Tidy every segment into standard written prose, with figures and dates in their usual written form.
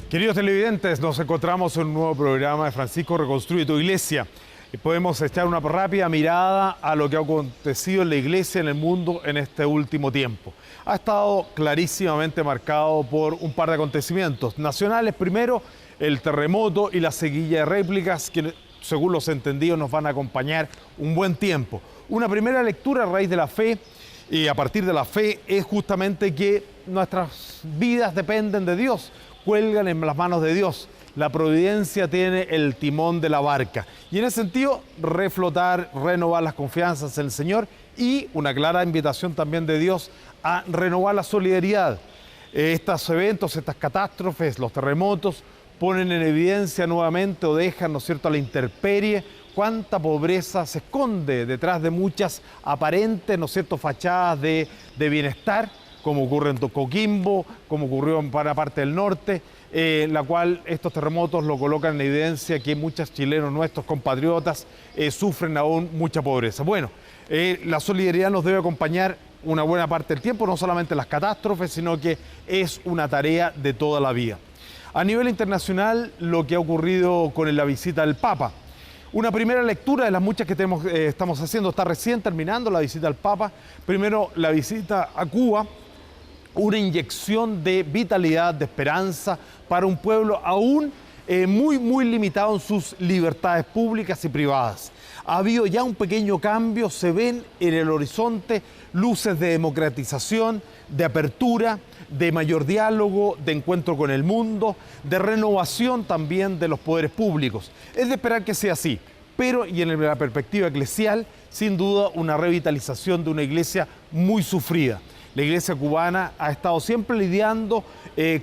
Queridos televidentes, nos encontramos en un nuevo programa de Francisco Reconstruye tu Iglesia. Y podemos echar una rápida mirada a lo que ha acontecido en la Iglesia, en el mundo, en este último tiempo. Ha estado clarísimamente marcado por un par de acontecimientos nacionales. Primero, el terremoto y la seguilla de réplicas que, según los entendidos, nos van a acompañar un buen tiempo. Una primera lectura a raíz de la fe y a partir de la fe es justamente que nuestras vidas dependen de Dios, cuelgan en las manos de Dios. La providencia tiene el timón de la barca. Y en ese sentido, reflotar, renovar las confianzas en el Señor y una clara invitación también de Dios a renovar la solidaridad. Estos eventos, estas catástrofes, los terremotos, ponen en evidencia nuevamente o dejan, ¿no es cierto?, a la intemperie cuánta pobreza se esconde detrás de muchas aparentes, ¿no es cierto?, fachadas de bienestar, como ocurre en Coquimbo, como ocurrió en buena parte del norte, la cual estos terremotos lo colocan en evidencia que muchos chilenos, nuestros compatriotas, sufren aún mucha pobreza. Bueno, la solidaridad nos debe acompañar una buena parte del tiempo, no solamente las catástrofes, sino que es una tarea de toda la vida. A nivel internacional, lo que ha ocurrido con la visita del Papa. Una primera lectura de las muchas que estamos haciendo, está recién terminando la visita al Papa. Primero, la visita a Cuba, una inyección de vitalidad, de esperanza para un pueblo aún muy limitado en sus libertades públicas y privadas. Ha habido ya un pequeño cambio, se ven en el horizonte luces de democratización, de apertura, de mayor diálogo, de encuentro con el mundo, de renovación también de los poderes públicos. Es de esperar que sea así, pero y en la perspectiva eclesial, sin duda una revitalización de una iglesia muy sufrida. La iglesia cubana ha estado siempre lidiando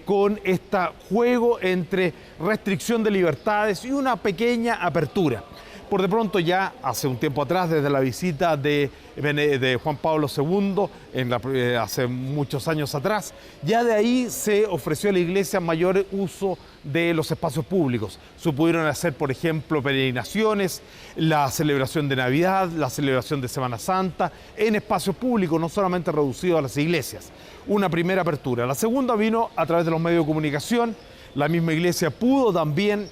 con este juego entre restricción de libertades y una pequeña apertura. Por de pronto ya hace un tiempo atrás, desde la visita de Juan Pablo II, hace muchos años atrás, ya de ahí se ofreció a la iglesia mayor uso de los espacios públicos. Se pudieron hacer, por ejemplo, peregrinaciones, la celebración de Navidad, la celebración de Semana Santa, en espacios públicos, no solamente reducidos a las iglesias. Una primera apertura. La segunda vino a través de los medios de comunicación. La misma iglesia pudo también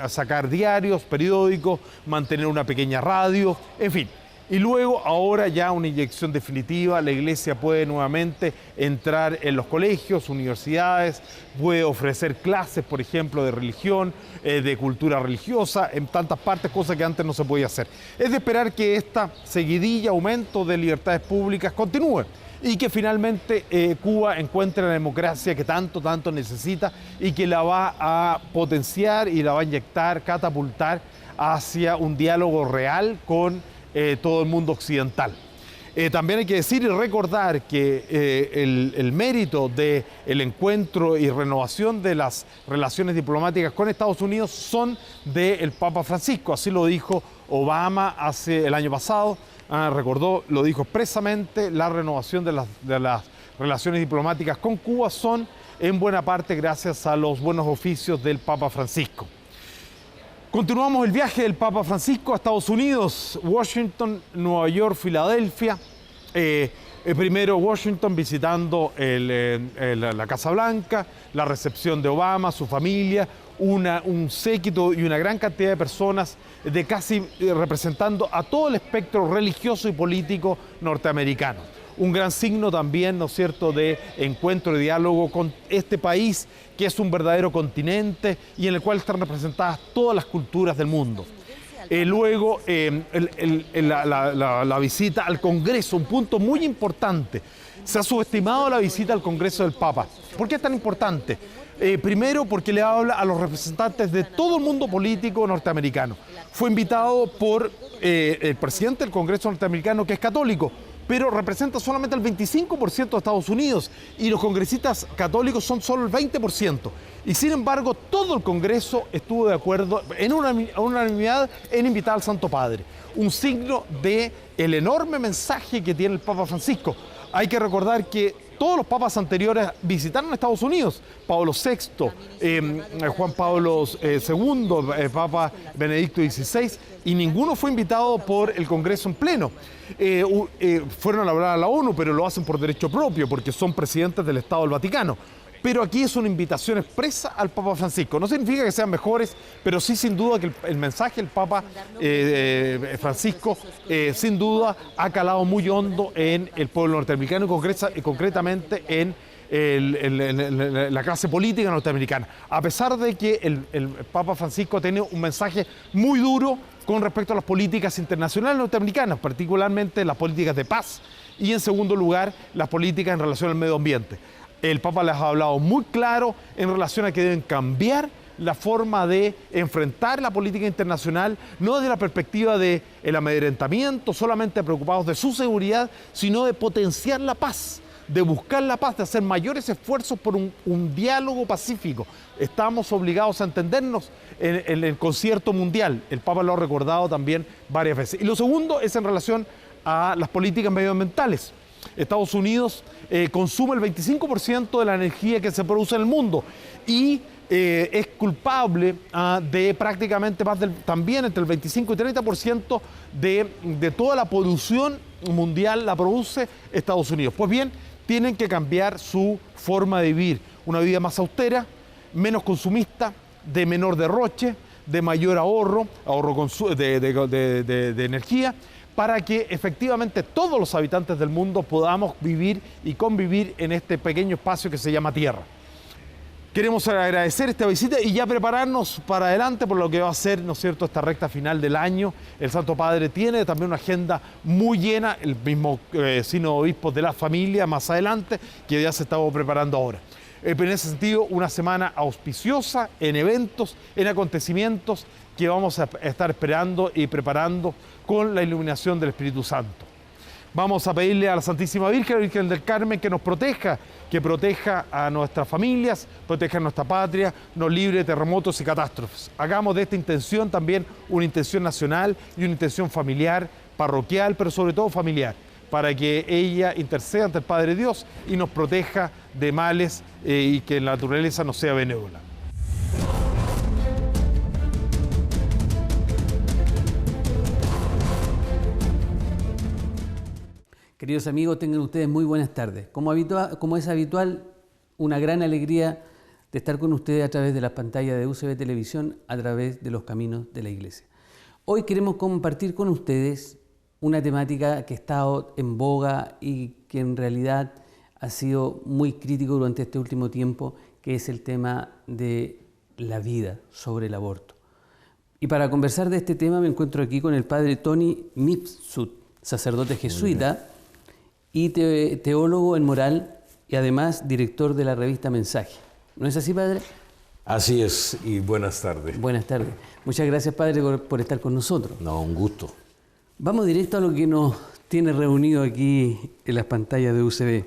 sacar diarios, periódicos, mantener una pequeña radio, en fin. Y luego, ahora ya una inyección definitiva, la iglesia puede nuevamente entrar en los colegios, universidades, puede ofrecer clases, por ejemplo, de religión, de cultura religiosa, en tantas partes, cosas que antes no se podía hacer. Es de esperar que esta seguidilla, aumento de libertades públicas continúe y que finalmente Cuba encuentre la democracia que tanto necesita y que la va a potenciar y la va a inyectar, catapultar hacia un diálogo real con todo el mundo occidental. También hay que decir y recordar que el mérito del encuentro y renovación de las relaciones diplomáticas con Estados Unidos son del Papa Francisco, así lo dijo Obama el año pasado. Recordó, lo dijo expresamente, la renovación de las relaciones diplomáticas con Cuba son en buena parte gracias a los buenos oficios del Papa Francisco. Continuamos el viaje del Papa Francisco a Estados Unidos, Washington, Nueva York, Filadelfia. Primero Washington visitando la Casa Blanca, la recepción de Obama, su familia, un séquito y una gran cantidad de personas de casi representando a todo el espectro religioso y político norteamericano. Un gran signo también, ¿no es cierto?, de encuentro y diálogo con este país que es un verdadero continente y en el cual están representadas todas las culturas del mundo. Luego, la visita al Congreso, un punto muy importante. Se ha subestimado la visita al Congreso del Papa. ¿Por qué es tan importante? Primero, porque le habla a los representantes de todo el mundo político norteamericano. Fue invitado por el presidente del Congreso norteamericano, que es católico, pero representa solamente el 25% de Estados Unidos y los congresistas católicos son solo el 20%. Y sin embargo, todo el Congreso estuvo de acuerdo en unanimidad en invitar al Santo Padre. Un signo del enorme mensaje que tiene el Papa Francisco. Hay que recordar que todos los papas anteriores visitaron Estados Unidos. Pablo VI, Juan Pablo II, Papa Benedicto XVI, y ninguno fue invitado por el Congreso en pleno. Fueron a hablar a la ONU, pero lo hacen por derecho propio, porque son presidentes del Estado del Vaticano. Pero aquí es una invitación expresa al Papa Francisco. No significa que sean mejores, pero sí sin duda que el mensaje del Papa Francisco sin duda ha calado muy hondo en el pueblo norteamericano y concretamente en la clase política norteamericana. A pesar de que el Papa Francisco tiene un mensaje muy duro con respecto a las políticas internacionales norteamericanas, particularmente las políticas de paz y en segundo lugar las políticas en relación al medio ambiente. El Papa les ha hablado muy claro en relación a que deben cambiar la forma de enfrentar la política internacional, no desde la perspectiva del amedrentamiento, solamente preocupados de su seguridad, sino de potenciar la paz, de buscar la paz, de hacer mayores esfuerzos por un diálogo pacífico. Estamos obligados a entendernos en el concierto mundial. El Papa lo ha recordado también varias veces. Y lo segundo es en relación a las políticas medioambientales. Estados Unidos consume el 25% de la energía que se produce en el mundo y es culpable de prácticamente también entre el 25 y 30% de toda la polución mundial la produce Estados Unidos. Pues bien, tienen que cambiar su forma de vivir, una vida más austera, menos consumista, de menor derroche, de mayor ahorro de energía, para que efectivamente todos los habitantes del mundo podamos vivir y convivir en este pequeño espacio que se llama Tierra. Queremos agradecer esta visita y ya prepararnos para adelante por lo que va a ser, ¿no es cierto?, esta recta final del año. El Santo Padre tiene también una agenda muy llena, el mismo sínodo de obispos de la familia más adelante, que ya se está preparando ahora. En ese sentido, una semana auspiciosa en eventos, en acontecimientos que vamos a estar esperando y preparando con la iluminación del Espíritu Santo. Vamos a pedirle a la Santísima Virgen, la Virgen del Carmen, que nos proteja, que proteja a nuestras familias, proteja a nuestra patria, nos libre de terremotos y catástrofes. Hagamos de esta intención también una intención nacional y una intención familiar, parroquial, pero sobre todo familiar, para que ella interceda ante el Padre Dios y nos proteja de males y que la naturaleza nos sea benévola. Queridos amigos, tengan ustedes muy buenas tardes. Como es habitual, una gran alegría de estar con ustedes a través de las pantallas de UCB Televisión, a través de los caminos de la Iglesia. Hoy queremos compartir con ustedes una temática que ha estado en boga y que en realidad ha sido muy crítico durante este último tiempo, que es el tema de la vida, sobre el aborto. Y para conversar de este tema me encuentro aquí con el padre Tony Mifsud, sacerdote jesuita y teólogo en moral y además director de la revista Mensaje. ¿No es así, padre? Así es, y buenas tardes. Buenas tardes. Muchas gracias, padre, por estar con nosotros. No, un gusto. Vamos directo a lo que nos tiene reunido aquí en las pantallas de UCB.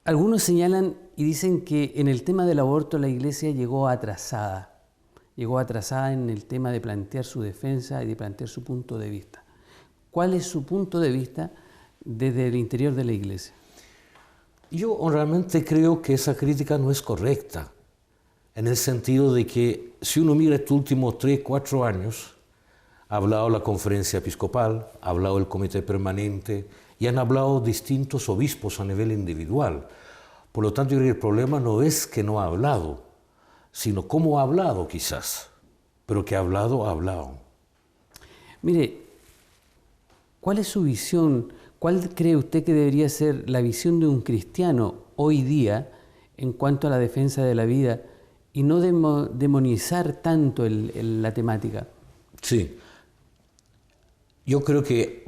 Algunos señalan y dicen que en el tema del aborto la Iglesia llegó atrasada en el tema de plantear su defensa y de plantear su punto de vista. ¿Cuál es su punto de vista desde el interior de la Iglesia? Yo realmente creo que esa crítica no es correcta, en el sentido de que si uno mira estos últimos 3-4 años, ha hablado la conferencia episcopal, ha hablado el comité permanente y han hablado distintos obispos a nivel individual. Por lo tanto, yo creo que el problema no es que no ha hablado, sino cómo ha hablado quizás, pero que ha hablado, ha hablado. Mire, ¿cuál es su visión? ¿Cuál cree usted que debería ser la visión de un cristiano hoy día en cuanto a la defensa de la vida y no demonizar tanto la temática? Sí. Yo creo que,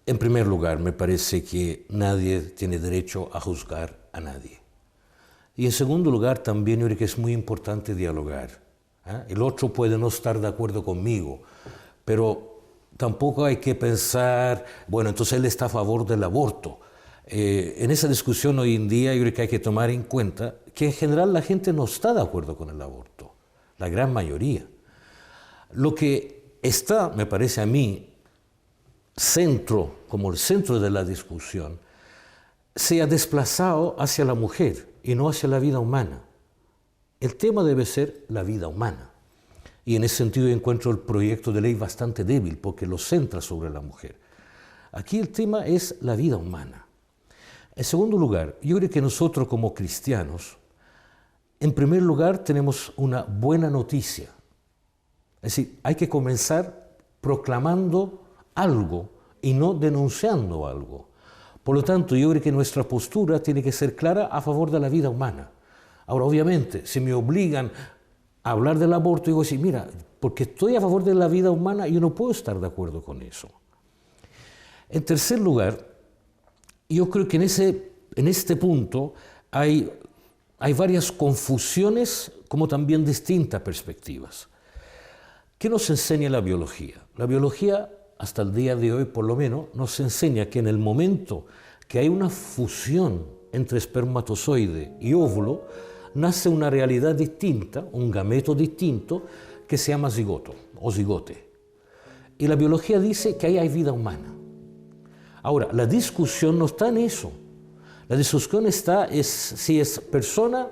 en primer lugar, me parece que nadie tiene derecho a juzgar a nadie. Y en segundo lugar, también yo creo que es muy importante dialogar. El otro puede no estar de acuerdo conmigo, pero tampoco hay que pensar, bueno, entonces él está a favor del aborto. En esa discusión hoy en día yo creo que hay que tomar en cuenta que en general la gente no está de acuerdo con el aborto, la gran mayoría. Lo que está, me parece a mí, como el centro de la discusión, se ha desplazado hacia la mujer y no hacia la vida humana. El tema debe ser la vida humana. Y en ese sentido yo encuentro el proyecto de ley bastante débil porque lo centra sobre la mujer. Aquí el tema es la vida humana. En segundo lugar, yo creo que nosotros como cristianos, en primer lugar tenemos una buena noticia. Es decir, hay que comenzar proclamando algo y no denunciando algo. Por lo tanto, yo creo que nuestra postura tiene que ser clara a favor de la vida humana. Ahora, obviamente, si me obligan a hablar del aborto, digo así, mira, porque estoy a favor de la vida humana, yo no puedo estar de acuerdo con eso. En tercer lugar, yo creo que en este punto hay varias confusiones, como también distintas perspectivas. ¿Qué nos enseña la biología? La biología, hasta el día de hoy por lo menos, nos enseña que en el momento que hay una fusión entre espermatozoide y óvulo, nace una realidad distinta, un gameto distinto, que se llama zigoto o zigote. Y la biología dice que ahí hay vida humana. Ahora, la discusión no está en eso. La discusión está en si es persona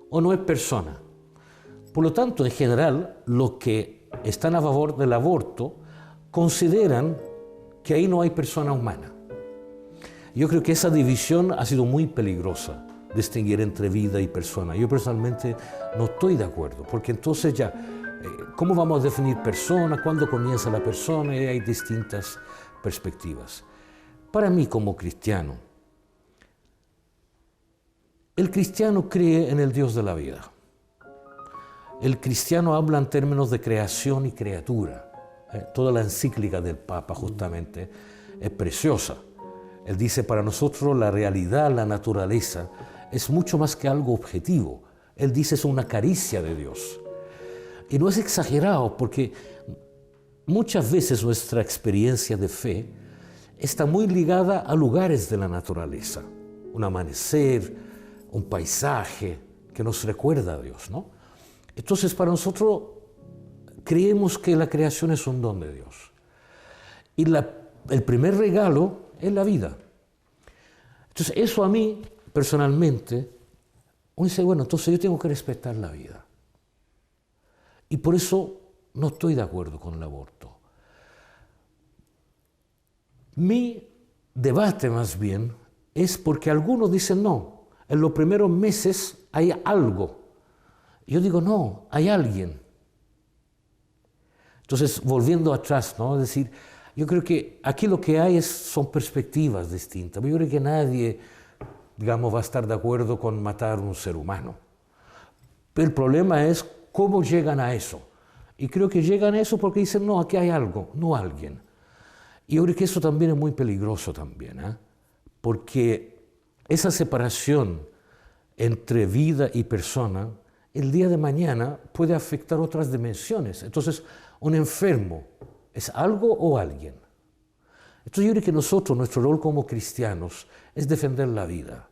o no es persona. Por lo tanto, en general, los que están a favor del aborto consideran que ahí no hay persona humana. Yo creo que esa división ha sido muy peligrosa, distinguir entre vida y persona. Yo personalmente no estoy de acuerdo, porque entonces ya, ¿cómo vamos a definir persona? ¿Cuándo comienza la persona? Y hay distintas perspectivas. Para mí, como cristiano, el cristiano cree en el Dios de la vida. El cristiano habla en términos de creación y criatura. Toda la encíclica del Papa justamente es preciosa. Él dice, para nosotros la realidad, la naturaleza, es mucho más que algo objetivo. Él dice, es una caricia de Dios. Y no es exagerado, porque muchas veces nuestra experiencia de fe está muy ligada a lugares de la naturaleza. Un amanecer, un paisaje que nos recuerda a Dios, ¿no? Entonces, para nosotros, creemos que la creación es un don de Dios. Y el primer regalo es la vida. Entonces, eso a mí, personalmente, uno dice, bueno, entonces yo tengo que respetar la vida. Y por eso no estoy de acuerdo con el aborto. Mi debate, más bien, es porque algunos dicen, no, en los primeros meses hay algo. Yo digo, no, hay alguien. Entonces, volviendo atrás, ¿no? Es decir, yo creo que aquí lo que hay son perspectivas distintas. Yo creo que nadie, digamos, va a estar de acuerdo con matar a un ser humano. Pero el problema es cómo llegan a eso. Y creo que llegan a eso porque dicen, no, aquí hay algo, no alguien. Y yo creo que eso también es muy peligroso también, ¿eh? Porque esa separación entre vida y persona, el día de mañana puede afectar otras dimensiones. Entonces, un enfermo es algo o alguien. Entonces yo creo que nosotros, nuestro rol como cristianos, es defender la vida.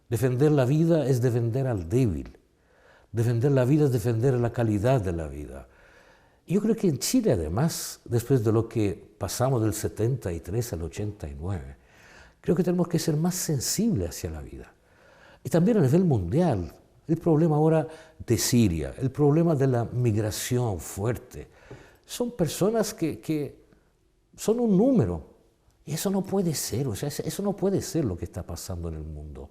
Defender la vida es defender al débil. Defender la vida es defender la calidad de la vida. Yo creo que en Chile, además, después de lo que pasamos del 73 al 89, creo que tenemos que ser más sensibles hacia la vida. Y también a nivel mundial, el problema ahora de Siria, el problema de la migración fuerte, son personas que son un número. Y eso no puede ser, o sea, eso no puede ser lo que está pasando en el mundo.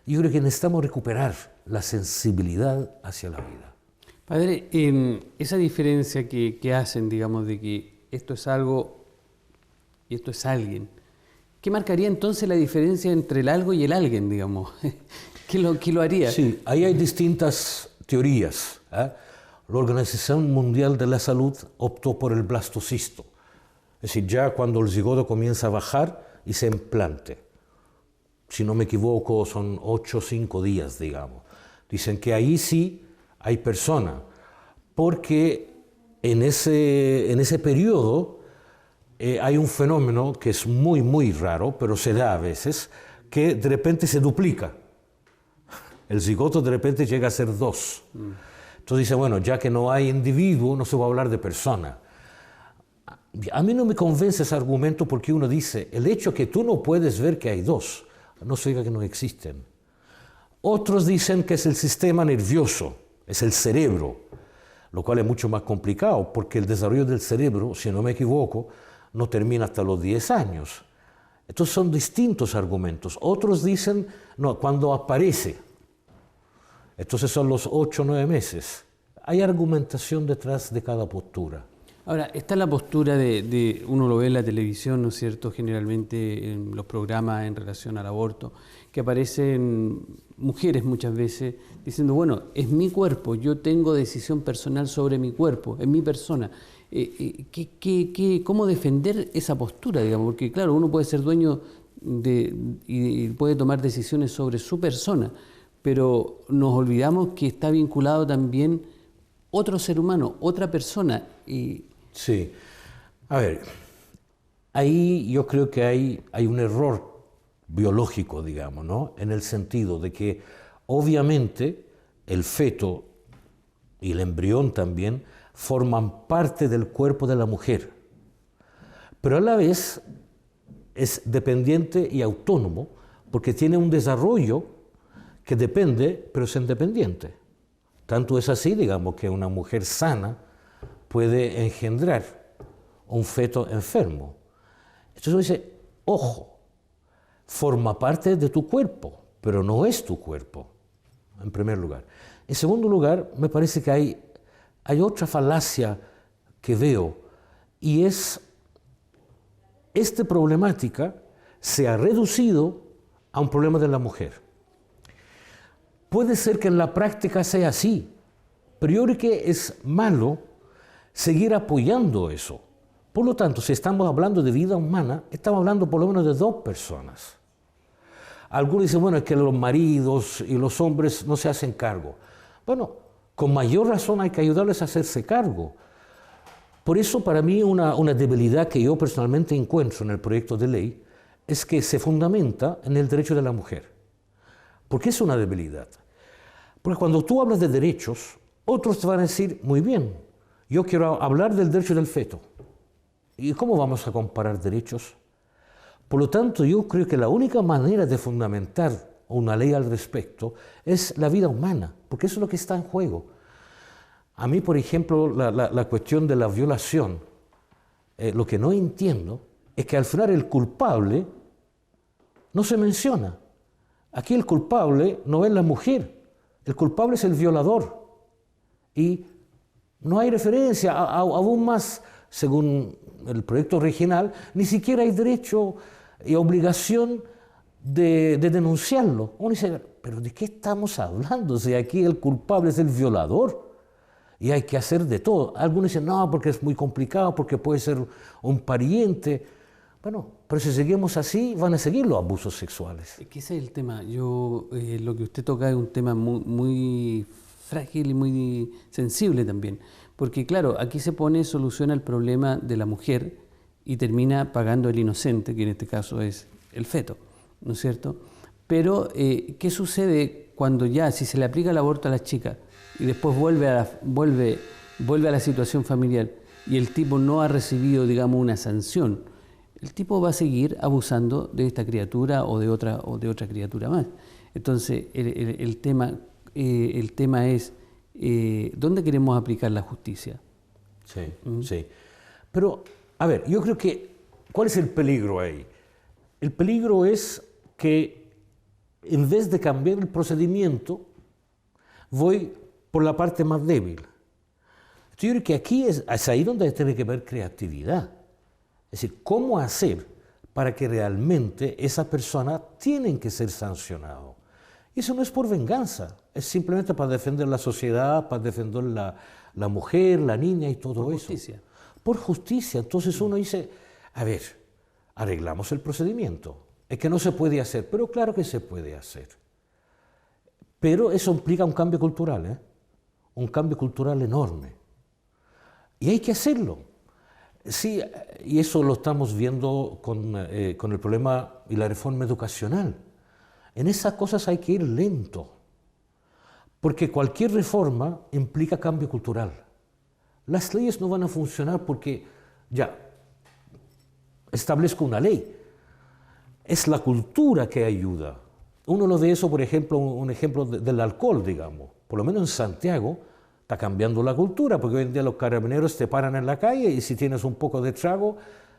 Yo creo que necesitamos recuperar la sensibilidad hacia la vida. Padre, esa diferencia que hacen, digamos, de que esto es algo y esto es alguien, ¿qué marcaría entonces la diferencia entre el algo y el alguien, digamos? ¿Qué lo haría? Sí, ahí hay distintas teorías, ¿eh? La Organización Mundial de la Salud optó por el blastocisto, es decir, ya cuando el cigoto comienza a bajar y se implante. Si no me equivoco, son 8 o 5 días, digamos. Dicen que ahí sí hay persona, porque en ese periodo hay un fenómeno que es muy, muy raro, pero se da a veces, que de repente se duplica. El cigoto de repente llega a ser 2. Entonces dice, bueno, ya que no hay individuo, no se va a hablar de persona. A mí no me convence ese argumento porque uno dice, el hecho que tú no puedes ver que hay 2, no significa que no existen. Otros dicen que es el sistema nervioso, es el cerebro, lo cual es mucho más complicado porque el desarrollo del cerebro, si no me equivoco, no termina hasta los 10 años. Entonces son distintos argumentos. Otros dicen, no, cuando aparece. Entonces son los 8 o 9 meses. Hay argumentación detrás de cada postura. Ahora, está la postura uno lo ve en la televisión, ¿no es cierto?, generalmente en los programas en relación al aborto, que aparecen mujeres muchas veces diciendo, bueno, es mi cuerpo, yo tengo decisión personal sobre mi cuerpo, es mi persona. ¿Cómo defender esa postura, digamos? Porque claro, uno puede ser dueño y puede tomar decisiones sobre su persona, pero nos olvidamos que está vinculado también otro ser humano, otra persona. Sí. A ver, ahí yo creo que hay un error biológico, digamos, ¿no? En el sentido de que obviamente el feto y el embrión también forman parte del cuerpo de la mujer, pero a la vez es dependiente y autónomo porque tiene un desarrollo que depende, pero es independiente. Tanto es así, digamos, que una mujer sana puede engendrar un feto enfermo. Entonces uno dice, ojo, forma parte de tu cuerpo, pero no es tu cuerpo, en primer lugar. En segundo lugar, me parece que hay otra falacia que veo, y es, esta problemática se ha reducido a un problema de la mujer. Puede ser que en la práctica sea así, pero yo creo que es malo seguir apoyando eso. Por lo tanto, si estamos hablando de vida humana, estamos hablando por lo menos de 2 personas. Algunos dicen, bueno, es que los maridos y los hombres no se hacen cargo. Bueno, con mayor razón hay que ayudarles a hacerse cargo. Por eso, para mí, una debilidad que yo personalmente encuentro en el proyecto de ley es que se fundamenta en el derecho de la mujer. ¿Por qué es una debilidad? Porque cuando tú hablas de derechos, otros te van a decir, muy bien, yo quiero hablar del derecho del feto. ¿Y cómo vamos a comparar derechos? Por lo tanto, yo creo que la única manera de fundamentar una ley al respecto es la vida humana, porque eso es lo que está en juego. A mí, por ejemplo, la cuestión de la violación, lo que no entiendo es que al final el culpable no se menciona. Aquí el culpable no es la mujer, el culpable es el violador. Y no hay referencia, aún más, según el proyecto original, ni siquiera hay derecho y obligación de denunciarlo. Uno dice, pero ¿de qué estamos hablando? Si aquí el culpable es el violador y hay que hacer de todo. Algunos dicen, no, porque es muy complicado, porque puede ser un pariente. Bueno, pero si seguimos así, van a seguir los abusos sexuales. Es que ese es el tema. Lo que usted toca es un tema muy frágil y muy sensible también. Porque claro, aquí se pone solución al problema de la mujer y termina pagando el inocente, que en este caso es el feto, ¿no es cierto? Pero, ¿qué sucede cuando ya, si se le aplica el aborto a la chica y después vuelve a la situación familiar y el tipo no ha recibido, digamos, una sanción? El tipo va a seguir abusando de esta criatura o de otra criatura más. Entonces, el tema es ¿dónde queremos aplicar la justicia? Sí, sí. Pero, a ver, yo creo que, ¿cuál es el peligro ahí? El peligro es que en vez de cambiar el procedimiento, voy por la parte más débil. Yo creo que aquí es ahí donde tiene que haber creatividad. Es decir, ¿cómo hacer para que realmente esa persona tiene que ser sancionado? Y eso no es por venganza, es simplemente para defender la sociedad, para defender la mujer, la niña y todo por eso. Justicia. Por justicia. Entonces uno dice, a ver, arreglamos el procedimiento. Es que no se puede hacer, pero claro que se puede hacer. Pero eso implica un cambio cultural, ¿eh? Un cambio cultural enorme. Y hay que hacerlo. Sí, y eso lo estamos viendo con el problema y la reforma educacional. En esas cosas hay que ir lento, porque cualquier reforma implica cambio cultural. Las leyes no van a funcionar porque ya establezco una ley. Es la cultura que ayuda. Uno lo ve eso, por ejemplo, un ejemplo del alcohol, digamos. Por lo menos en Santiago está cambiando la cultura, porque hoy en día los carabineros te paran en la calle y si tienes un poco de trago,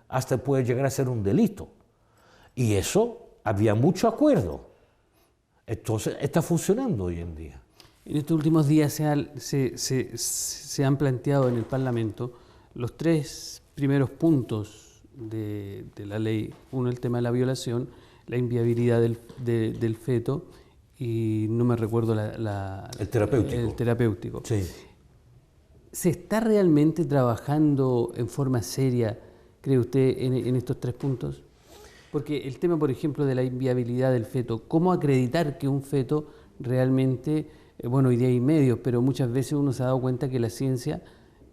hasta puede llegar a ser un delito. Y eso había mucho acuerdo. Entonces está funcionando hoy en día. En estos últimos días se han planteado en el Parlamento los 3 primeros puntos de la ley. Uno, el tema de la violación, la inviabilidad del feto y no me recuerdo el terapéutico. El terapéutico. Sí. ¿Se está realmente trabajando en forma seria, cree usted, en estos 3 puntos? Porque el tema, por ejemplo, de la inviabilidad del feto, ¿cómo acreditar que un feto realmente, bueno, hoy día hay medios, pero muchas veces uno se ha dado cuenta que la ciencia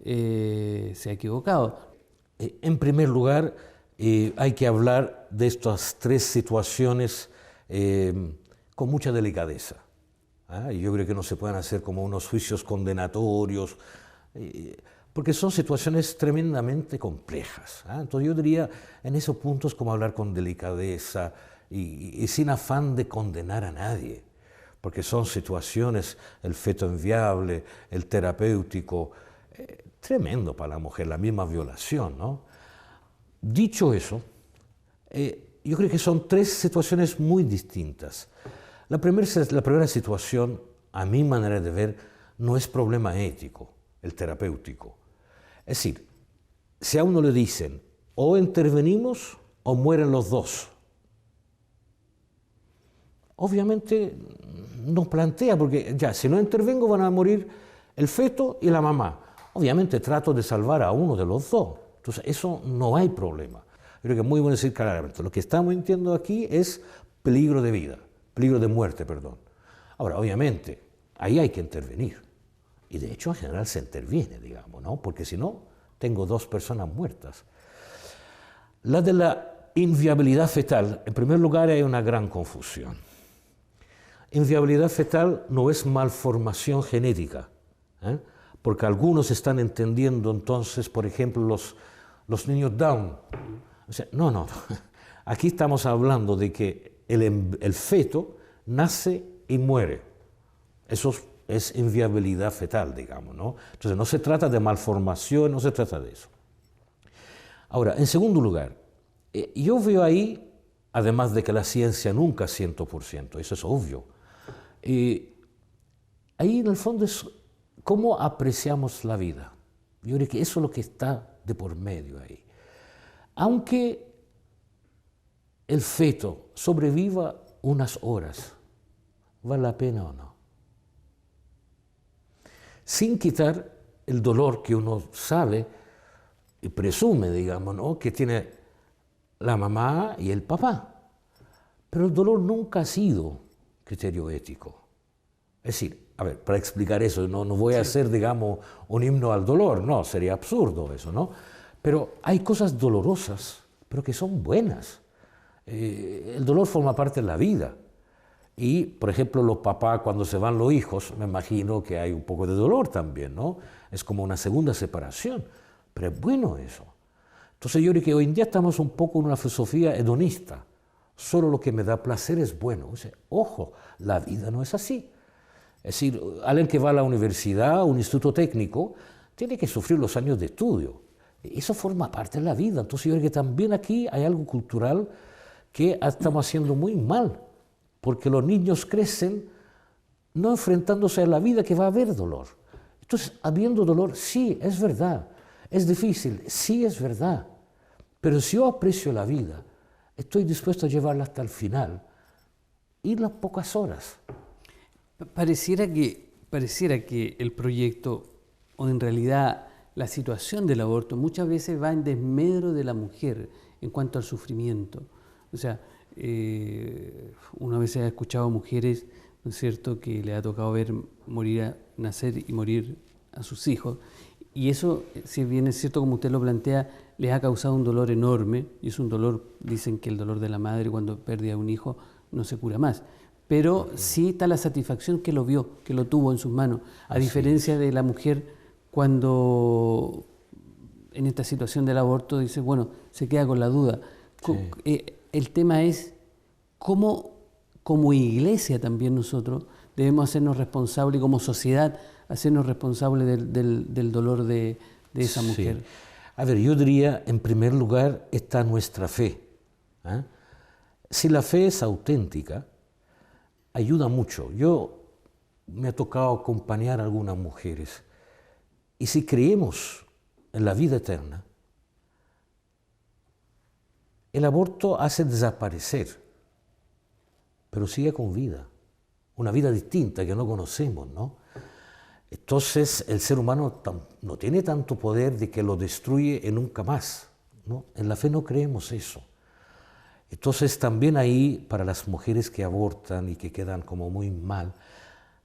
se ha equivocado? En primer lugar, hay que hablar de estas 3 situaciones con mucha delicadeza. Yo creo que no se pueden hacer como unos juicios condenatorios, porque son situaciones tremendamente complejas. Entonces yo diría en esos puntos como hablar con delicadeza y sin afán de condenar a nadie, porque son situaciones, el feto inviable, el terapéutico, tremendo para la mujer, la misma violación, ¿no? Dicho eso, yo creo que son 3 situaciones muy distintas. La primera situación, a mi manera de ver, no es problema ético, el terapéutico. Es decir, si a uno le dicen o intervenimos o mueren los 2, obviamente no plantea, porque ya, si no intervengo van a morir el feto y la mamá. Obviamente trato de salvar a uno de los 2. Entonces, eso no hay problema. Yo creo que es muy bueno decir claramente, lo que estamos entiendo aquí es peligro de vida, peligro de muerte, perdón. Ahora, obviamente, ahí hay que intervenir. Y de hecho, en general se interviene, digamos, ¿no? Porque si no, tengo 2 personas muertas. La de la inviabilidad fetal, en primer lugar, hay una gran confusión. Inviabilidad fetal no es malformación genética, porque algunos están entendiendo entonces, por ejemplo, los niños Down. O sea, no. Aquí estamos hablando de que el feto nace y muere. Eso es inviabilidad fetal, digamos, ¿no? Entonces no se trata de malformación, no se trata de eso. Ahora, en segundo lugar, yo veo ahí, además de que la ciencia nunca es 100%, eso es obvio, ahí en el fondo es cómo apreciamos la vida. Yo creo que eso es lo que está de por medio ahí. Aunque el feto sobreviva unas horas, ¿vale la pena o no? Sin quitar el dolor que uno sabe y presume, digamos, ¿no?, que tiene la mamá y el papá. Pero el dolor nunca ha sido criterio ético. Es decir, a ver, para explicar eso, no voy a hacer, digamos, un himno al dolor, no, sería absurdo eso, ¿no? Pero hay cosas dolorosas, pero que son buenas. El dolor forma parte de la vida. Y, por ejemplo, los papás, cuando se van los hijos, me imagino que hay un poco de dolor también, ¿no? Es como una segunda separación, pero es bueno eso. Entonces yo creo que hoy en día estamos un poco en una filosofía hedonista. Solo lo que me da placer es bueno. O sea, ojo, la vida no es así. Es decir, alguien que va a la universidad, un instituto técnico, tiene que sufrir los años de estudio. Eso forma parte de la vida. Entonces yo creo que también aquí hay algo cultural que estamos haciendo muy mal. Porque los niños crecen no enfrentándose a la vida que va a haber dolor. Entonces, habiendo dolor, sí, es verdad. Es difícil, sí, es verdad. Pero si yo aprecio la vida, estoy dispuesto a llevarla hasta el final y las pocas horas. Pareciera que el proyecto, o en realidad la situación del aborto, muchas veces va en desmedro de la mujer en cuanto al sufrimiento. O sea, una vez he escuchado mujeres, ¿no es cierto?, que le ha tocado ver nacer y morir a sus hijos, y eso, si bien es cierto como usted lo plantea, les ha causado un dolor enorme, y es un dolor, dicen que el dolor de la madre cuando pierde a un hijo no se cura más, pero sí está la satisfacción que lo vio, que lo tuvo en sus manos, a diferencia de la mujer cuando en esta situación del aborto dice, bueno, se queda con la duda. Sí. El tema es cómo, como iglesia también nosotros, debemos hacernos responsables, como sociedad, hacernos responsables del dolor de esa mujer. A ver, yo diría, en primer lugar, está nuestra fe. Si la fe es auténtica, ayuda mucho. Me ha tocado acompañar a algunas mujeres. Y si creemos en la vida eterna, el aborto hace desaparecer, pero sigue con vida, una vida distinta que no conocemos, ¿no? Entonces el ser humano no tiene tanto poder de que lo destruye y nunca más, ¿no? En la fe no creemos eso. Entonces también ahí, para las mujeres que abortan y que quedan como muy mal,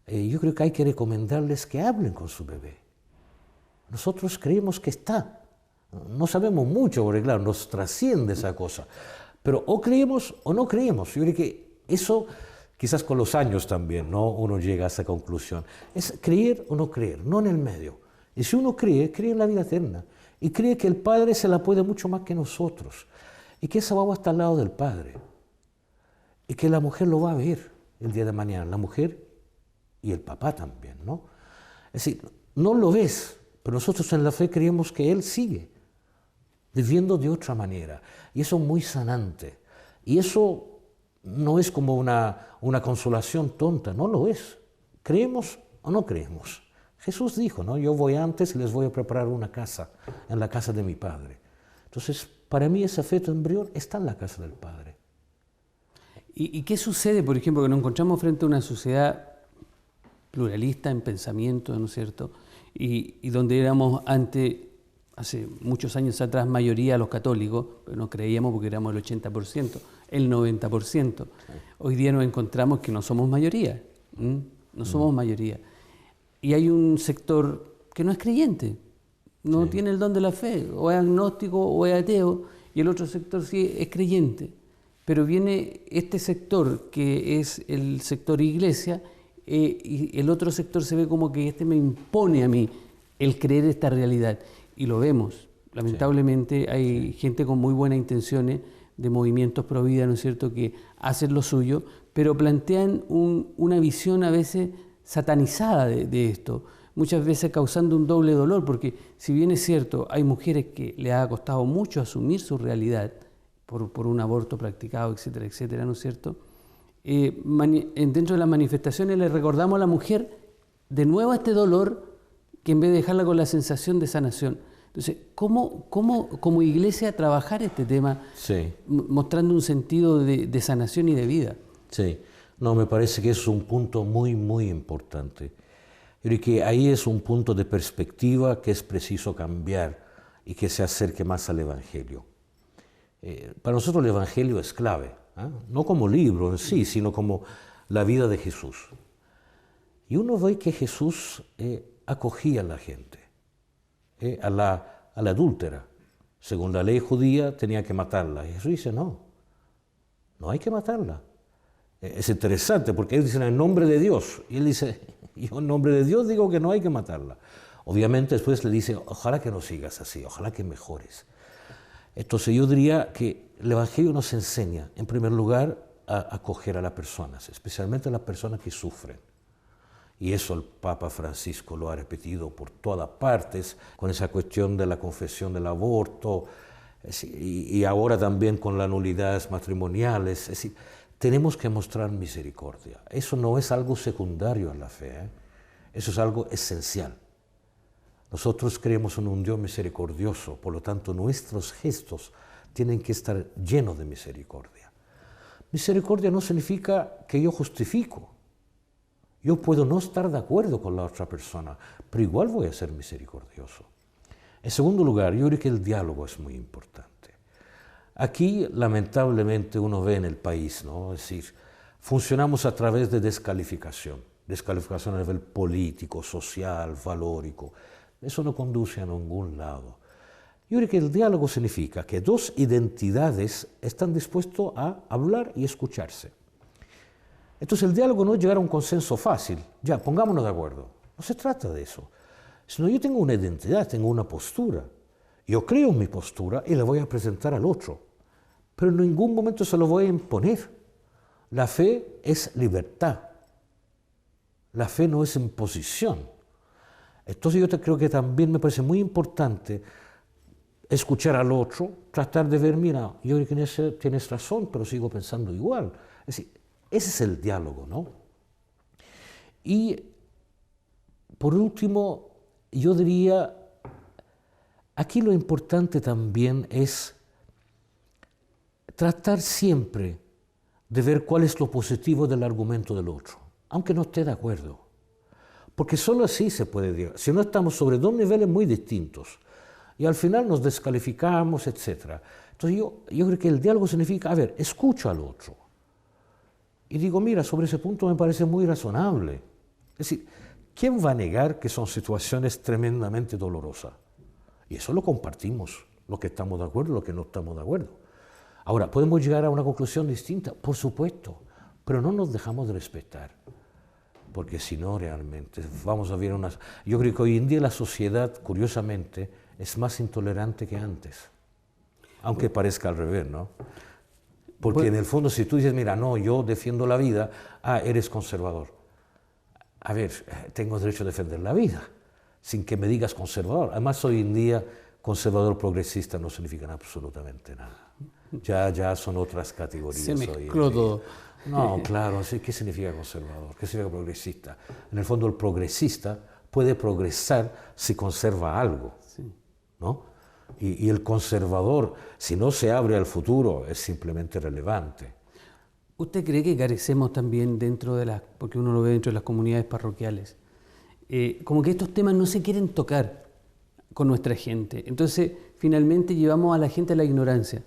yo creo que hay que recomendarles que hablen con su bebé. Nosotros creemos que está. No sabemos mucho, porque claro, nos trasciende esa cosa. Pero o creemos o no creemos. Yo creo que eso, quizás con los años también, ¿no? Uno llega a esa conclusión. Es creer o no creer, no en el medio. Y si uno cree, cree en la vida eterna. Y cree que el Padre se la puede mucho más que nosotros. Y que esa guagua está al lado del Padre. Y que la mujer lo va a ver el día de mañana. La mujer y el papá también, ¿no? Es decir, no lo ves, pero nosotros en la fe creemos que Él sigue viviendo de otra manera. Y eso es muy sanante. Y eso no es como una consolación tonta, no lo es. ¿Creemos o no creemos? Jesús dijo, ¿no? Yo voy antes y les voy a preparar una casa, en la casa de mi Padre. Entonces, para mí ese feto embrión está en la casa del Padre. ¿Y qué sucede, por ejemplo, que nos encontramos frente a una sociedad pluralista en pensamiento, ¿no es cierto? Y donde éramos hace muchos años atrás, mayoría los católicos, pero no creíamos porque éramos el 80%, el 90%. Hoy día nos encontramos que no somos mayoría, no somos mayoría. Y hay un sector que no es creyente, no tiene el don de la fe, o es agnóstico o es ateo, y el otro sector sí es creyente. Pero viene este sector, que es el sector iglesia, y el otro sector se ve como que me impone a mí el creer esta realidad. Y lo vemos. Lamentablemente hay gente con muy buenas intenciones de movimientos pro vida, ¿no es cierto?, que hacen lo suyo, pero plantean una visión a veces satanizada de esto, muchas veces causando un doble dolor, porque si bien es cierto, hay mujeres que les ha costado mucho asumir su realidad por un aborto practicado, etcétera, etcétera, ¿no es cierto?, dentro de las manifestaciones le recordamos a la mujer de nuevo este dolor, que en vez de dejarla con la sensación de sanación. Entonces, ¿cómo como iglesia trabajar este tema, mostrando un sentido de sanación y de vida? Sí, no, me parece que es un punto muy, muy importante. Yo creo que ahí es un punto de perspectiva que es preciso cambiar y que se acerque más al Evangelio. Para nosotros el Evangelio es clave, no como libro en sí, sino como la vida de Jesús. Y uno ve que Jesús acogía a la gente, a la adúltera. Según la ley judía tenía que matarla. Y Jesús dice, no hay que matarla. Es interesante porque ellos dicen en nombre de Dios. Y él dice, yo en nombre de Dios digo que no hay que matarla. Obviamente después le dice, ojalá que no sigas así, ojalá que mejores. Entonces yo diría que el Evangelio nos enseña, en primer lugar, a acoger a las personas, especialmente a las personas que sufren. Y eso el Papa Francisco lo ha repetido por todas partes, con esa cuestión de la confesión del aborto, y ahora también con las nulidades matrimoniales. Es decir, tenemos que mostrar misericordia. Eso no es algo secundario en la fe, eso es algo esencial. Nosotros creemos en un Dios misericordioso, por lo tanto nuestros gestos tienen que estar llenos de misericordia. Misericordia no significa que yo justifico. Yo puedo no estar de acuerdo con la otra persona, pero igual voy a ser misericordioso. En segundo lugar, yo creo que el diálogo es muy importante. Aquí, lamentablemente, uno ve en el país, ¿no? Es decir, funcionamos a través de descalificación a nivel político, social, valórico. Eso no conduce a ningún lado. Yo creo que el diálogo significa que dos identidades están dispuestas a hablar y escucharse. Entonces el diálogo no es llegar a un consenso fácil, ya, pongámonos de acuerdo. No se trata de eso. Sino yo tengo una identidad, tengo una postura. Yo creo en mi postura y la voy a presentar al otro. Pero en ningún momento se lo voy a imponer. La fe es libertad. La fe no es imposición. Entonces yo creo que también me parece muy importante escuchar al otro, tratar de ver, mira, yo creo que en eso tienes razón, pero sigo pensando igual. Es decir, ese es el diálogo, ¿no? Y por último, yo diría, aquí lo importante también es tratar siempre de ver cuál es lo positivo del argumento del otro, aunque no esté de acuerdo. Porque solo así se puede dialogar. Si no estamos sobre dos niveles muy distintos y al final nos descalificamos, etc. Entonces yo creo que el diálogo significa, a ver, escucho al otro y digo, mira, sobre ese punto me parece muy razonable. Es decir, ¿quién va a negar que son situaciones tremendamente dolorosas? Y eso lo compartimos, lo que estamos de acuerdo y lo que no estamos de acuerdo. Ahora, ¿podemos llegar a una conclusión distinta? Por supuesto, pero no nos dejamos de respetar, porque si no, realmente vamos a ver unas... Yo creo que hoy en día la sociedad, curiosamente, es más intolerante que antes, aunque parezca al revés, ¿no? Porque en el fondo, si tú dices, mira, no, yo defiendo la vida, eres conservador. A ver, tengo derecho a defender la vida, sin que me digas conservador. Además, hoy en día, conservador progresista no significan absolutamente nada. Ya son otras categorías. Se mezcló todo. No, claro, ¿qué significa conservador? ¿Qué significa progresista? En el fondo, el progresista puede progresar si conserva algo, ¿no? Y el conservador, si no se abre al futuro, es simplemente relevante. ¿Usted cree que carecemos también dentro de las, porque uno lo ve dentro de las comunidades parroquiales, como que estos temas no se quieren tocar con nuestra gente? Entonces, finalmente llevamos a la gente a la ignorancia.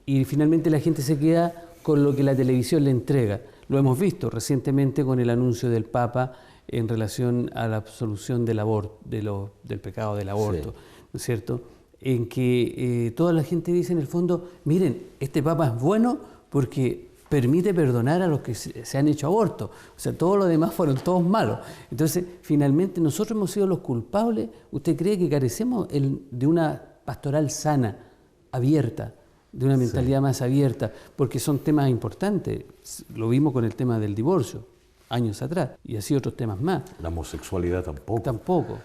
Y finalmente la gente se queda con lo que la televisión le entrega. Lo hemos visto recientemente con el anuncio del Papa en relación a la absolución del aborto, del pecado del aborto, ¿no es cierto? En que toda la gente dice en el fondo, miren, este Papa es bueno porque permite perdonar a los que se han hecho abortos. O sea, todo lo demás fueron todos malos. Entonces, finalmente nosotros hemos sido los culpables. ¿Usted cree que carecemos de una pastoral sana, abierta, de una mentalidad más abierta? Porque son temas importantes. Lo vimos con el tema del divorcio, años atrás, y así otros temas más. La homosexualidad tampoco. Tampoco.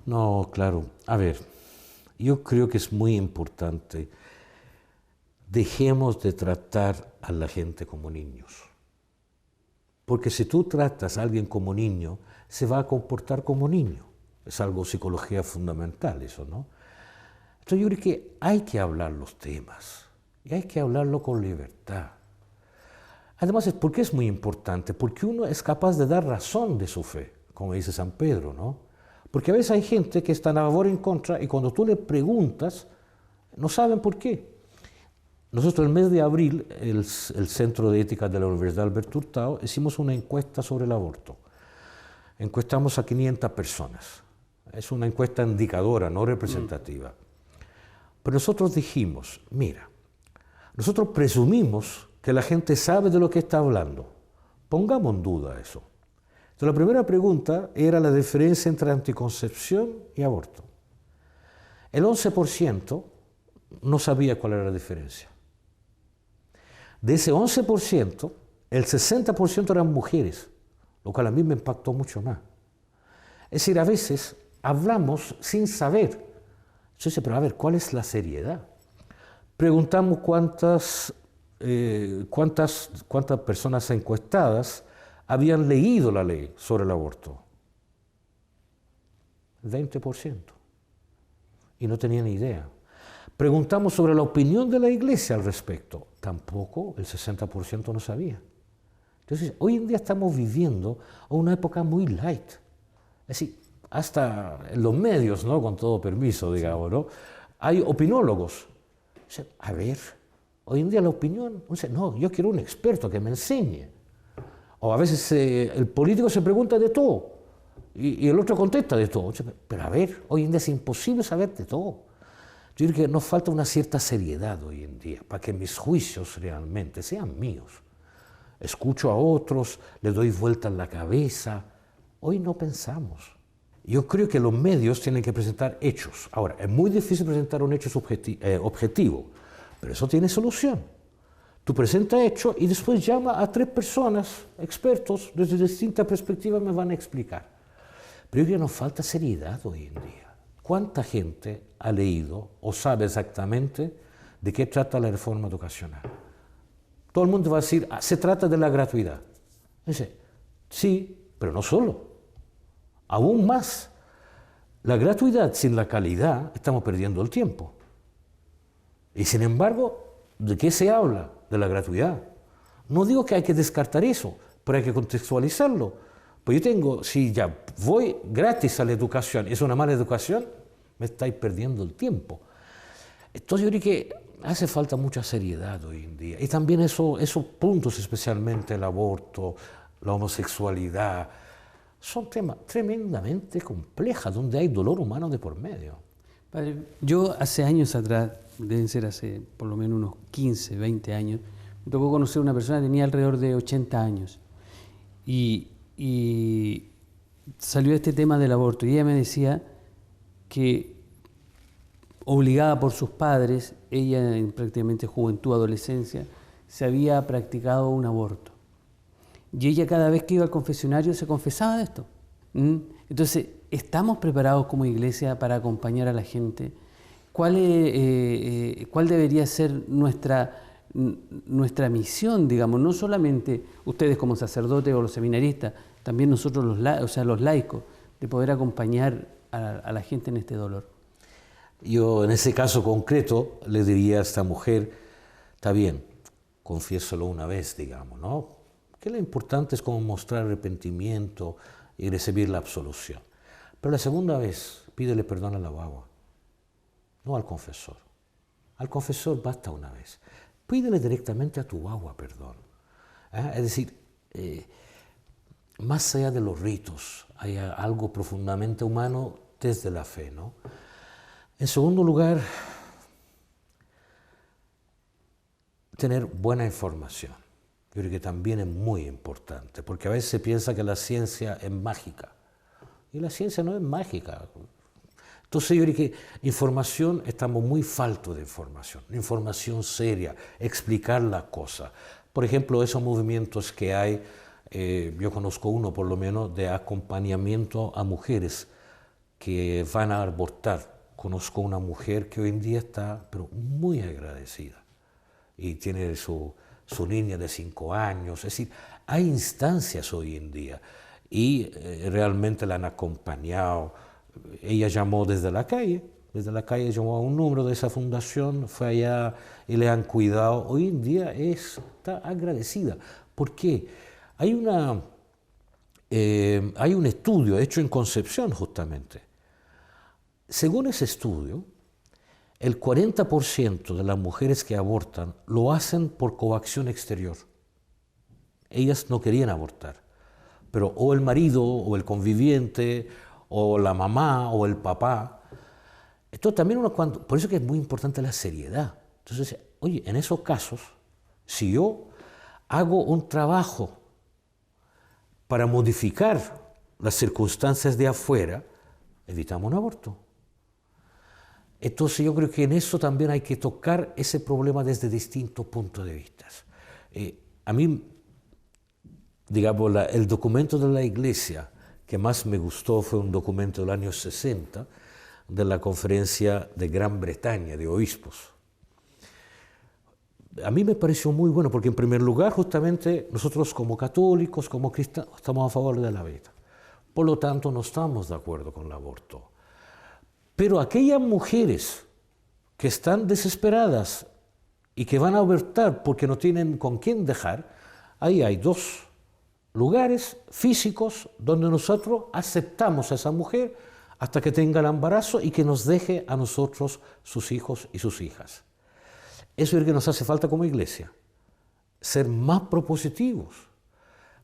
No, claro. A ver, yo creo que es muy importante. Dejemos de tratar a la gente como niños. Porque si tú tratas a alguien como niño, se va a comportar como niño. Es algo psicología fundamental eso, ¿no? Entonces yo creo que hay que hablar los temas y hay que hablarlo con libertad. Además, ¿por qué es muy importante? Porque uno es capaz de dar razón de su fe, como dice San Pedro, ¿no? Porque a veces hay gente que está a favor o en contra y cuando tú le preguntas, no saben por qué. Nosotros el mes de abril, el Centro de Ética de la Universidad Alberto Hurtado, hicimos una encuesta sobre el aborto. Encuestamos a 500 personas. Es una encuesta indicadora, no representativa. Pero nosotros dijimos, mira, nosotros presumimos que la gente sabe de lo que está hablando. Pongamos en duda eso. Entonces, la primera pregunta era la diferencia entre anticoncepción y aborto. El 11% no sabía cuál era la diferencia. De ese 11%, el 60% eran mujeres, lo cual a mí me impactó mucho más. Es decir, a veces hablamos sin saber. Yo sé, pero a ver, ¿cuál es la seriedad? Preguntamos cuántas personas encuestadas habían leído la ley sobre el aborto. 20%. Y no tenían idea. Preguntamos sobre la opinión de la Iglesia al respecto. Tampoco el 60% no sabía. Entonces, hoy en día estamos viviendo una época muy light. Es decir, hasta en los medios, ¿no? Con todo permiso, digamos, ¿no? Hay opinólogos. O sea, a ver, hoy en día la opinión, no, yo quiero un experto que me enseñe. O a veces el político se pregunta de todo y el otro contesta de todo. O sea, pero a ver, hoy en día es imposible saber de todo. Yo creo que nos falta una cierta seriedad hoy en día para que mis juicios realmente sean míos. Escucho a otros, le doy vuelta en la cabeza. Hoy no pensamos. Yo creo que los medios tienen que presentar hechos. Ahora, es muy difícil presentar un hecho objetivo, pero eso tiene solución. Tú presentas hechos y después llama a 3 personas, expertos, desde distintas perspectivas me van a explicar. Pero yo creo que nos falta seriedad hoy en día. ¿cuánta gente ha leído o sabe exactamente de qué trata la reforma educacional? Todo el mundo va a decir, se trata de la gratuidad. Dice, sí, pero no solo. Aún más. La gratuidad sin la calidad, estamos perdiendo el tiempo. Y sin embargo, ¿de qué se habla? De la gratuidad. No digo que hay que descartar eso, pero hay que contextualizarlo. Pues yo tengo, si ya voy gratis a la educación, es una mala educación, me estáis perdiendo el tiempo. Entonces yo creo que hace falta mucha seriedad hoy en día. Y también esos puntos, especialmente el aborto, la homosexualidad, son temas tremendamente complejos, donde hay dolor humano de por medio. Padre, yo hace años atrás, deben ser hace por lo menos unos 15, 20 años, me tocó conocer a una persona que tenía alrededor de 80 años y salió este tema del aborto y ella me decía que obligada por sus padres, ella en prácticamente juventud, adolescencia, se había practicado un aborto. Y ella cada vez que iba al confesionario se confesaba de esto. Entonces, ¿estamos preparados como iglesia para acompañar a la gente? ¿Cuál debería ser nuestra misión, digamos? No solamente ustedes como sacerdotes o los seminaristas, también nosotros los laicos, de poder acompañar a la gente en este dolor. Yo en ese caso concreto le diría a esta mujer, está bien, confiésalo una vez, digamos, ¿no? Que lo importante es como mostrar arrepentimiento y recibir la absolución. Pero la segunda vez, pídele perdón a la guagua, no al confesor. Al confesor basta una vez. Pídele directamente a tu guagua perdón. Es decir, más allá de los ritos, hay algo profundamente humano desde la fe, ¿no? En segundo lugar, tener buena información. Yo creo que también es muy importante, porque a veces se piensa que la ciencia es mágica, y la ciencia no es mágica. Entonces yo creo que información, estamos muy faltos de información seria, explicar las cosas. Por ejemplo, esos movimientos que hay, yo conozco uno por lo menos, de acompañamiento a mujeres que van a abortar. Conozco una mujer que hoy en día está pero muy agradecida y tiene su niña de 5 años, es decir, hay instancias hoy en día y realmente la han acompañado. Ella llamó desde la calle llamó a un número de esa fundación, fue allá y le han cuidado. Hoy en día está agradecida. ¿Por qué? Hay un estudio hecho en Concepción justamente. Según ese estudio, el 40% de las mujeres que abortan lo hacen por coacción exterior. Ellas no querían abortar, pero o el marido, o el conviviente, o la mamá, o el papá. Esto también por eso que es muy importante la seriedad. Entonces, oye, en esos casos, si yo hago un trabajo para modificar las circunstancias de afuera, evitamos un aborto. Entonces yo creo que en eso también hay que tocar ese problema desde distintos puntos de vista. A mí, digamos, el documento de la Iglesia que más me gustó fue un documento del año 60 de la Conferencia de Gran Bretaña de Obispos. A mí me pareció muy bueno porque en primer lugar justamente nosotros como católicos, como cristianos, estamos a favor de la vida. Por lo tanto no estamos de acuerdo con el aborto. Pero aquellas mujeres que están desesperadas y que van a abortar porque no tienen con quién dejar, ahí hay 2 lugares físicos donde nosotros aceptamos a esa mujer hasta que tenga el embarazo y que nos deje a nosotros sus hijos y sus hijas. Eso es lo que nos hace falta como iglesia, ser más propositivos.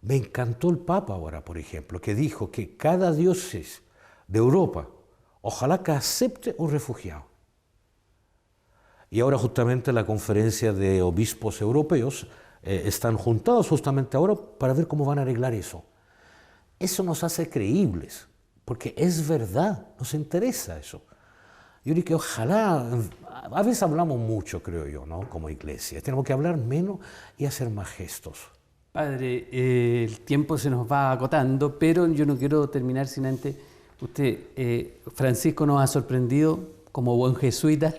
Me encantó el Papa ahora, por ejemplo, que dijo que cada diócesis de Europa ojalá que acepte un refugiado. Y ahora justamente la conferencia de obispos europeos están juntados justamente ahora para ver cómo van a arreglar eso. Eso nos hace creíbles, porque es verdad, nos interesa eso. Yo digo que ojalá, a veces hablamos mucho, creo yo, ¿no? Como iglesia, tenemos que hablar menos y hacer más gestos. Padre, el tiempo se nos va acotando, pero yo no quiero terminar sin antes Francisco nos ha sorprendido como buen jesuita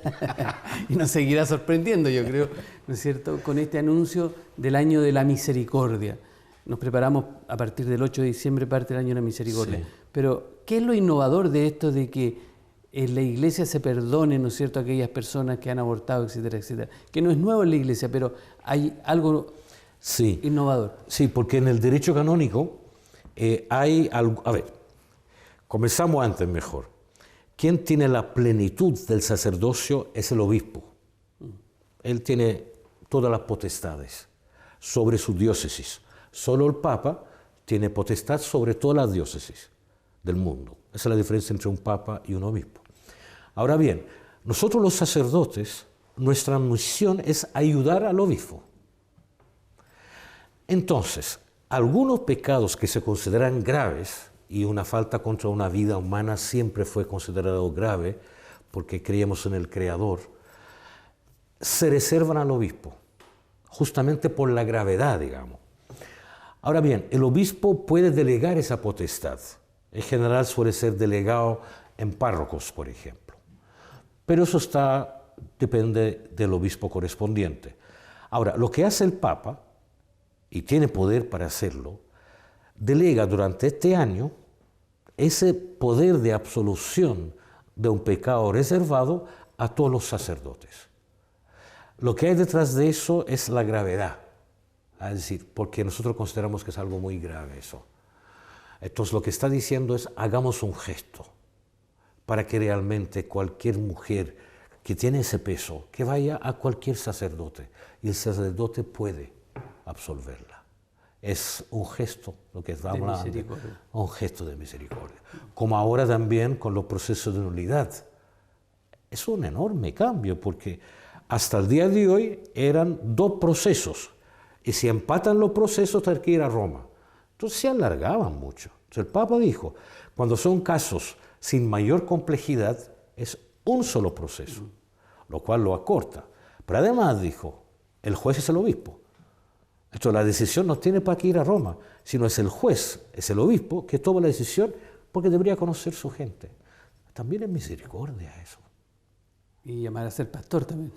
y nos seguirá sorprendiendo, yo creo, ¿no es cierto?, con este anuncio del año de la misericordia. Nos preparamos a partir del 8 de diciembre, parte del año de la misericordia. Sí. Pero, ¿qué es lo innovador de esto de que en la Iglesia se perdone, ¿no es cierto?, a aquellas personas que han abortado, etcétera, etcétera? Que no es nuevo en la Iglesia, pero hay algo innovador. Sí, porque en el derecho canónico hay algo... A ver, comenzamos antes mejor. Quien tiene la plenitud del sacerdocio es el obispo. Él tiene todas las potestades sobre su diócesis. Solo el Papa tiene potestad sobre todas las diócesis del mundo. Esa es la diferencia entre un Papa y un obispo. Ahora bien, nosotros los sacerdotes, nuestra misión es ayudar al obispo. Entonces, algunos pecados que se consideran graves, y una falta contra una vida humana siempre fue considerado grave, porque creemos en el Creador, se reservan al obispo, justamente por la gravedad, digamos. Ahora bien, el obispo puede delegar esa potestad. En general suele ser delegado en párrocos, por ejemplo. Pero eso depende del obispo correspondiente. Ahora, lo que hace el Papa, y tiene poder para hacerlo, delega durante este año ese poder de absolución de un pecado reservado a todos los sacerdotes. Lo que hay detrás de eso es la gravedad, es decir, porque nosotros consideramos que es algo muy grave eso. Entonces lo que está diciendo es, hagamos un gesto para que realmente cualquier mujer que tiene ese peso, que vaya a cualquier sacerdote, y el sacerdote puede absolverla. Es un gesto, lo que estamos hablando, un gesto de misericordia. Como ahora también con los procesos de nulidad. Es un enorme cambio, porque hasta el día de hoy eran 2 procesos, y si empatan los procesos hay que ir a Roma. Entonces se alargaban mucho. Entonces el Papa dijo, cuando son casos sin mayor complejidad, es un solo proceso, lo cual lo acorta. Pero además dijo, el juez es el obispo. Entonces la decisión no tiene para qué ir a Roma, sino es el juez, es el obispo que toma la decisión porque debería conocer su gente. También es misericordia eso. Y llamar a ser pastor también.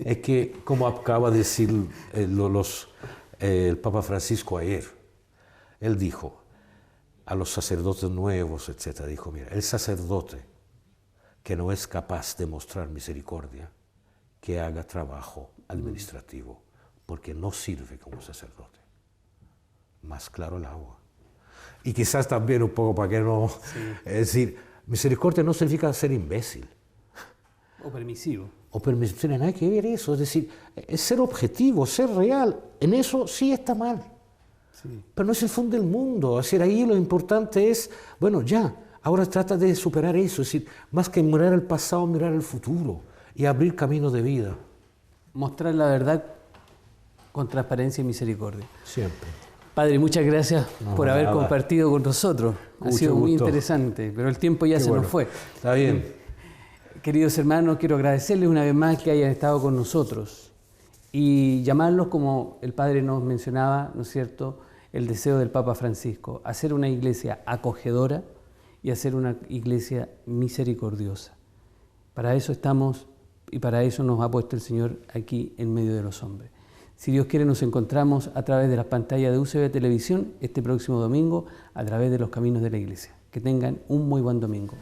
Es que, como acaba de decir el Papa Francisco ayer, él dijo a los sacerdotes nuevos, etc., dijo, mira, el sacerdote que no es capaz de mostrar misericordia, que haga trabajo administrativo, porque no sirve como sacerdote. Más claro el agua. Y quizás también un poco para que no... Sí. Es decir, misericordia no significa ser imbécil. O permisivo. O permisivo, tiene nada que ver eso. Es decir, es ser objetivo, ser real. En eso sí está mal. Sí. Pero no es el fondo del mundo. Es decir, ahí lo importante es, bueno, ya, ahora trata de superar eso. Es decir, más que mirar el pasado, mirar el futuro y abrir caminos de vida. Mostrar la verdad con transparencia y misericordia. Siempre. Padre, muchas gracias por haber compartido con nosotros. Ha sido muy interesante, pero el tiempo ya nos fue. Está bien. Queridos hermanos, quiero agradecerles una vez más que hayan estado con nosotros y llamarlos, como el Padre nos mencionaba, ¿no es cierto?, el deseo del Papa Francisco, hacer una iglesia acogedora y hacer una iglesia misericordiosa. Para eso estamos y para eso nos ha puesto el Señor aquí en medio de los hombres. Si Dios quiere, nos encontramos a través de las pantallas de UCB Televisión este próximo domingo a través de los caminos de la iglesia. Que tengan un muy buen domingo.